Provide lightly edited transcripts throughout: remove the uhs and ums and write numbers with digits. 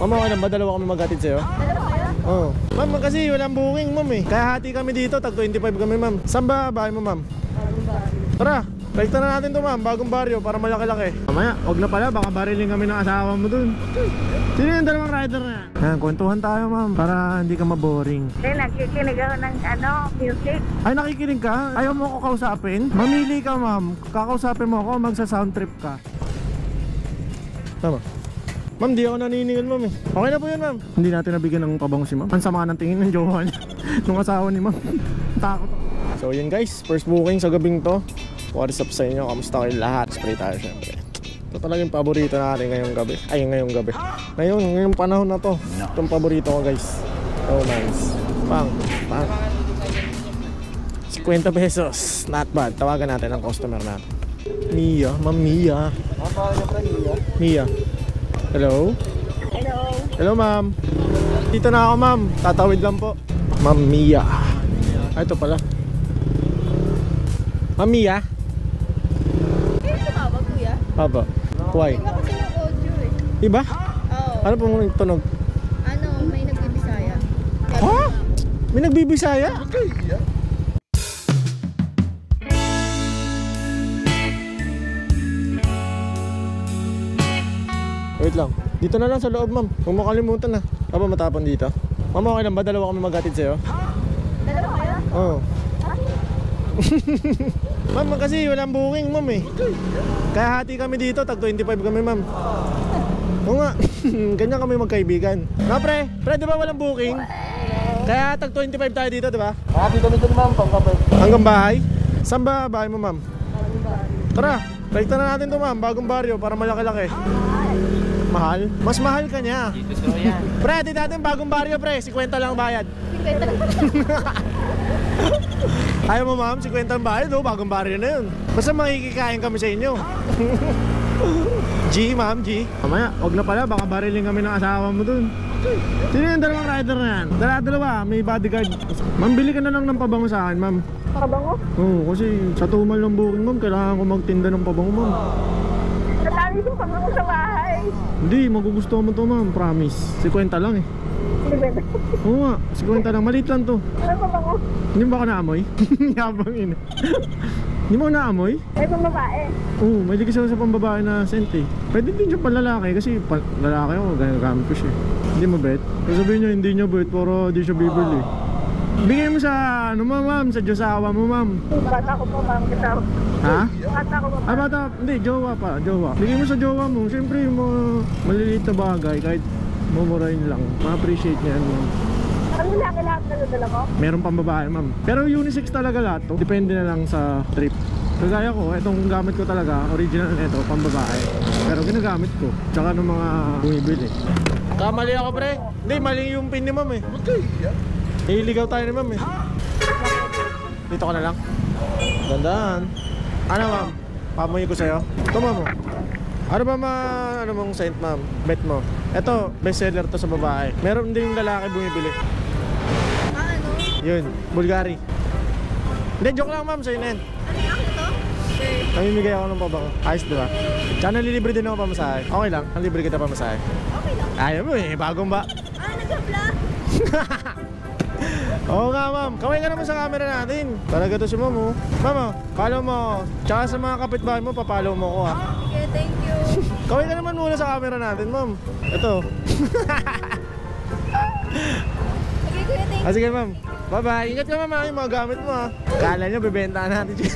Ma'am, okay lang ba? Dalawa kami maghatid sa'yo? Dalawa kayo? Oo. Ma'am, kasi walang booking, ma'am eh. Kaya hati kami dito, tag 25 kami, ma'am. Saan ba bahay mo, ma'am? Tara, rekta na natin to, ma'am. Bagong baryo para malaki-laki. Mamaya, wag na pala, baka barilin kami ng asawa mo dun. Sino yung dalawang rider na yan? Ayan, kwentuhan tayo, ma'am, para hindi ka maboring. Nakikinig ako ng music. Ay, nakikinig ka? Ayaw mo ko kausapin? Mamili ka, ma'am. Kakausapin mo ako, magsa-sound trip ka. Tama. Ma'am, di ako naniningil, ma'am eh. Okay na po yun, ma'am. Hindi natin nabigyan ng pabango si ma'am. Ang sama ng tingin ng jowa niya nung asawa ni ma'am. Takot. So yun guys, first booking sa gabing to. What is up sa inyo? Kamusta kayo lahat? Spray tayo syempre. Ito talaga yung paborito natin ngayong gabi. Ay, ngayong gabi. Ngayong panahon na to. Itong paborito ko guys. Oh nice. Pang. 50 pesos. Not bad. Tawagan natin ang customer natin. Mia, Ma'am Mia. Mia. Hello? Hello? Hello, ma'am. Dito na ako, ma'am. Tatawid lang po. Ma'am Mia. Ay, ito pala. Ma'am Mia? Kaya tumawag, kuya? Aba. Why? Iba kasi yung audio eh. Iba? Oo. Ano pong tunog? Ano, may nagbibisaya. Ha? May nagbibisaya? Wait lang. Dito na lang sa loob, ma'am. Huwag mo kalimutan na. Aba, matapon dito. Ma'am, okay lang ba? Dalawa kami maghatid sa'yo? Dalawa kayo? Oo. Ma'am, kasi walang booking, ma'am eh. Kaya hati kami dito, tag 25 kami, ma'am. Oo nga. Ganyan kami magkaibigan. Na, pre? Pre, di ba walang booking? Kaya tag 25 tayo dito, di ba? Hati kami dun, ma'am, pangkapal. Hanggang bahay? Saan ba bahay mo, ma'am? Tara, rekta na natin to, ma'am. Bagong baryo para malaki-laki. Mahal? Mas mahal ka niya. Pre, di natin bagong baryo, pre. 50 lang bayad. 50 lang. Ayaw mo, ma'am? 50 ang bayad, oh. Bagong baryo na yun. Basta makikikain kami sa inyo. G, ma'am, G. Mamaya, wag na pala. Baka barilin kami ng asawa mo dun. Sino yung dalawang rider na yan? Dalawa, may bodyguard. Ma'am, bili ka na lang ng pabango sa akin, ma'am. Pabango? Oo, kasi sa tumal ng booking, ma'am, kailangan ko magtinda ng pabango, ma'am. Natami yung pabango sa bahay. Hindi, magugustuhan mo to, ma'am. Promise. 50 lang eh. 50. Oo nga, 50 lang. Maliit lang to. Ano pabango? Hindi mo ba ka naamoy? Yabang ina. Hindi mo naamoy? May pang babae. Oo, may ligis ako sa pambabae na scent eh. Pwede din siya panlalaki kasi lalaki ako, ginagamit ko siya. Hindi mo bet? Sabihin nyo, hindi nyo bet, pero di siya bibili. Bigay mo sa ano mo, ma'am, sa Diyosawa mo, ma'am. Bata ko po, ma'am. Ha? Bata ko po. Ah, bata, hindi, jowa pa, jowa. Bigay mo sa jowa mo, siyempre yung mga maliliit na bagay, kahit mumurahin lang. Ma-appreciate niya yan, ma'am. Ang lalaki lahat na nadala ko? Meron pang babae, ma'am. Pero unisex talaga lahat to. Depende na lang sa trip. Kagaya ko, itong gamit ko talaga, original nito, pang babae. Pero ginagamit ko, tsaka ng mga bumibili. Kamali ako, pre. Hindi, mali yung pin ni ma'am eh. Niligaw tayo ni ma'am eh. Dito ka na lang. Gandaan. Ano, ma'am? Pamoy ko sa'yo. Ito, ma'am. Ano ba ano mong scent, ma'am? Bet mo. Ito, bestseller to sa babae. Meron din yung lalaki bumibili. Ano? Yun, Bulgari. Hindi, joke lang, ma'am. Sa'yo na yan. Ano to? Sir. Namimigay ako ng pabango. Ayos, diba? Tsaka nalilibre din ako pamasahe. Okay lang, nalibre kita pamasahe. Okay lang. Ayaw mo eh, bagong ba? Nagabla. Oo nga, ma'am. Kaway ka naman sa camera natin. Talaga to si ma'am, oh. Ma'am, oh, follow mo. Tsaka sa mga kapitbahay mo, papollow mo ko, ha. Okay, thank you. Kaway ka naman muna sa camera natin, ma'am. Ito. Okay, kuya, thank you. Sige, ma'am. Bye-bye. Ingat ka, ma'am, yung mga gamit mo, ha. Kala nyo, bibenta natin siya.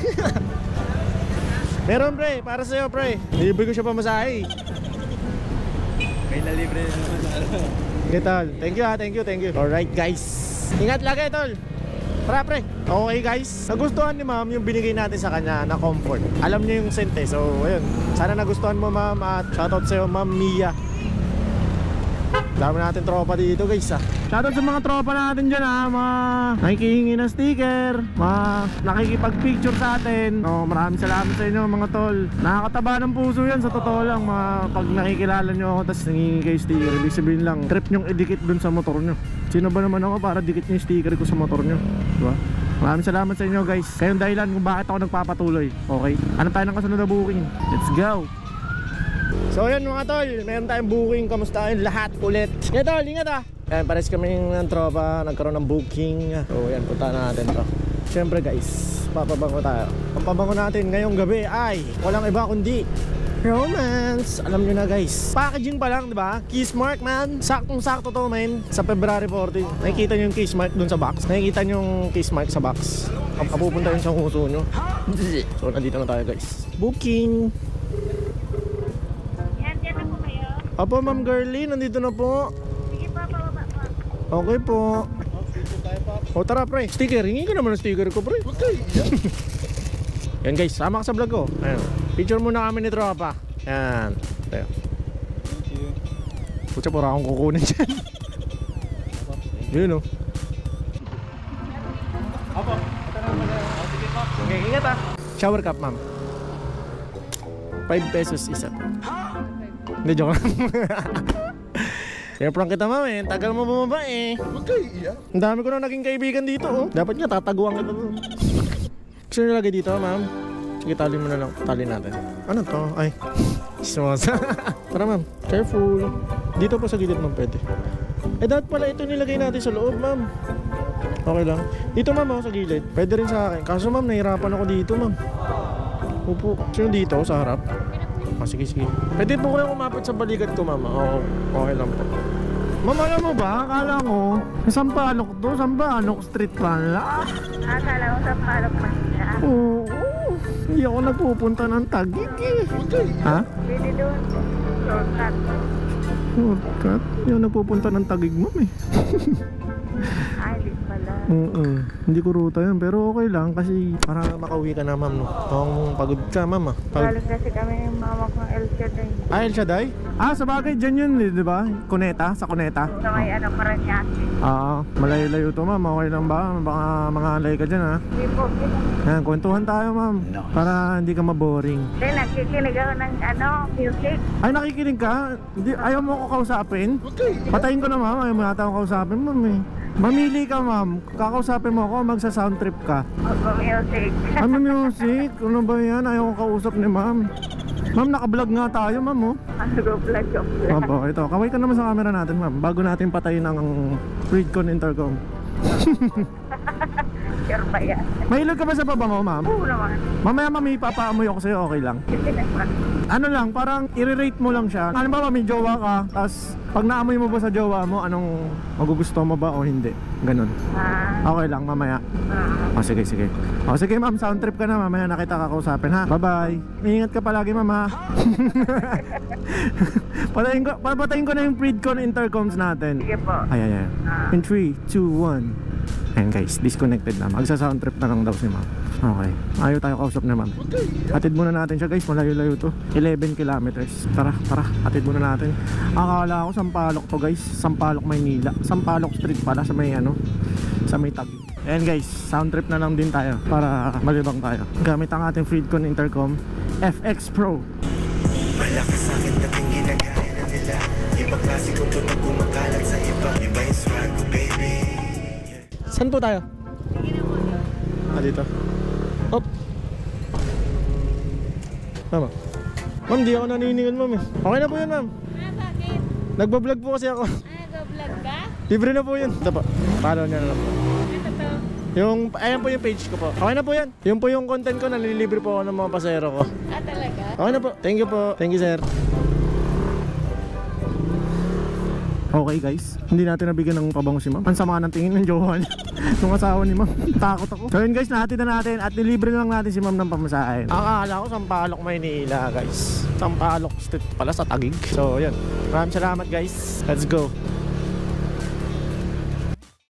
Meron, pre. Para sa'yo, pre. Nilibre ko siya pamasahe. May nalibre na naman. Okay, tol. Thank you, ha. Thank you, thank you. Alright, guys. Ingat lagi, tol. Tara, pre. Okay, guys. Nagustuhan ni ma'am yung binigay natin sa kanya na comfort. Alam niya yung scent eh. So, ayun. Sana nagustuhan mo, ma'am. At shoutout sa'yo, ma'am Mia. Dami natin tropa dito, guys, ha. Shoutout sa mga tropa natin dyan, ha. Mga nakikihingi ng sticker, mga nakikipag-picture sa atin. Oh, maraming salamat sa inyo, mga tol. Nakakataba ng puso yan, sa totoo lang. Mga pag nakikilala nyo ako, tapos nangingi kayo sticker, ibig sabihin lang, trip nyong idikit dun sa motor nyo. Sino ba naman ako para dikit nyo yung sticker ko sa motor nyo, diba? Maraming salamat sa inyo, guys. Kayong dahilan kung bakit ako nagpapatuloy. Okay? Ano tayo ng kasunod na booking? Let's go! So yan mga tol, meron tayong booking. Kamusta yung lahat ulit? Yan tol, ingat ah. Yan, pares kami ng tropa, nagkaroon ng booking. So yan, punta natin to. Siyempre guys, papabango tayo. Ang pabango natin ngayong gabi ay walang iba kundi romance. Alam nyo na guys, packaging pa lang, di ba? Kiss mark man, saktong-sakto to man. Sa February 14, nakikita nyo yung kiss mark dun sa box. Nakikita nyo yung kiss mark sa box. Kapupunta yun sa uso nyo. So nandito na tayo guys. Booking. Apo, Ma'am Girlie, nandito na po. Sige pa, pababa pa. Okay po. O tara pre, sticker, hingi ka naman ng sticker ko pre. Okay. Yan guys, sama ka sa vlog ko. Ayan. Picture muna kami ni tropa. Yan. Tayo. Putya, pura akong kukunin dyan. Yun o. Apo, okay, ingat ah. Shower cup ma'am. 5 pesos isa. Hindi, joke lang. Prank kita ma'am eh, tagal mo bumaba eh. Okay, yeah. Ang dami ko na naging kaibigan dito oh. Dapat nga tataguan kita doon. Gusto nyo lagay dito ma'am? Sige, tali mo na lang, tali natin. Ano to? Ay, smosa. Tara ma'am, careful. Dito po sa gilid ma'am pwede. Eh dapat pala ito nilagay natin sa loob ma'am. Okay lang. Dito ma'am oh, sa gilid. Pwede rin sa akin. Kaso ma'am, nahirapan ako dito ma'am. Upo. Sino dito sa harap? Ah, sige, sige. Pwede po kayo kumapit sa balikat ko, mama. Oo, okay lang po. Mama, alam mo ba? Akala ko, Sampaloc to. Sampaloc Street pala. Akala ko sa Palok Manila. Oo. Hindi ako nagpupunta ng Taguig eh. Ha? Pwede doon. Shortcut. Shortcut? Hindi ako nagpupunta ng Taguig, ma'am eh. Ay, di pala. Hindi ko ruta yun, pero okay lang kasi para makauwi ka na, ma'am. No? Kung pagod ka, ma'am. Galing kasi kami ng mama kong El Shaddai. Ah, El Shaddai? Ah, sa bagay, dyan yun, di ba? Cuneta, sa Cuneta. Sa may Paranaque. Malayo-layo to, ma'am. Okay lang ba? Baka mga alay ka dyan, ha? Hindi po. Yan, kwentuhan tayo, ma'am. Para hindi ka maboring. Hindi, nakikinig ako ng music. Ay, nakikinig ka? Ayaw mo ko kausapin? Patayin ko na, ma'am. Ayaw mo nata ako kausapin, ma'am, eh. Mamili ka, ma'am. Kakausapin mo ako, magsa-sound trip ka. Mag-music. Ano music? Ano ba yan? Ayaw ko kausap ni ma'am. Ma'am, naka-vlog nga tayo, ma'am, oh. Go-vlog. Opo, ito. Kaway ka naman sa camera natin, ma'am. Bago natin patayin ang Freedcon Intercom. Sure ba yan? Mahilig ka ba sa pabango, ma'am? Oo naman. Mamaya, ma'am, ipapaamoy ako sa'yo, okay lang. Kasi naman. Ano lang, parang i-rate mo lang siya. Alam ba, may jowa ka, tapos pag naamoy mo ba sa jowa mo, anong magugusto mo ba o hindi? Ganun. Okay lang, mamaya. O, sige, sige. O, sige, ma'am, sound trip ka na. Mamaya nakita ka kausapin, ha? Bye-bye. Ingat ka palagi, ma'am, ha? Patayin ko na yung Freedcon Intercoms natin. Sige po. Ay. In 3, 2, 1. Ayan guys, disconnected na. Magsa-sound trip na lang daw si ma'am. Okay, ayaw tayo kausap na ma'am. Hatid muna natin siya guys, malayo-layo to. 11 kilometers. Tara, hatid muna natin. Akala ko Sampaloc to guys. Sampaloc, Maynila. Sampaloc Street pala sa may sa may Taguig. Ayan guys, sound trip na lang din tayo para malibang tayo. Gamit ang ating Freedcon Intercom FX Pro. Malakas sa akin dating ginagaya na nila. Ibang klase kong tunog kumakalat sa iba. Iba yung swag ko, baby. Saan po tayo? Dito. Hop. Tama. Ma'am, di ako naniningan, ma'am eh. Okay na po yun, ma'am. Bakit? Nagbablog po kasi ako. Nag-vlog ka? Libre na po yun. Ito po. Follow niya na lang po. Ito to. Ayan po yung page ko po. Okay na po yan. Yung po yung content ko, nalilibre po ako ng mga pasahero ko. Talaga? Okay na po. Thank you po. Thank you, sir. Okay guys, hindi natin nabigyan ng pabango si ma'am. Ang sama ng tingin ng jowa niya. Nung asawa ni ma'am. Takot ako. So yun guys, nahatid na natin at nilibre lang natin si ma'am ng pamasahe. Akala ko Sampaloc, Maynila guys. Sampaloc Street pala sa Taguig. So yun, maraming salamat guys. Let's go.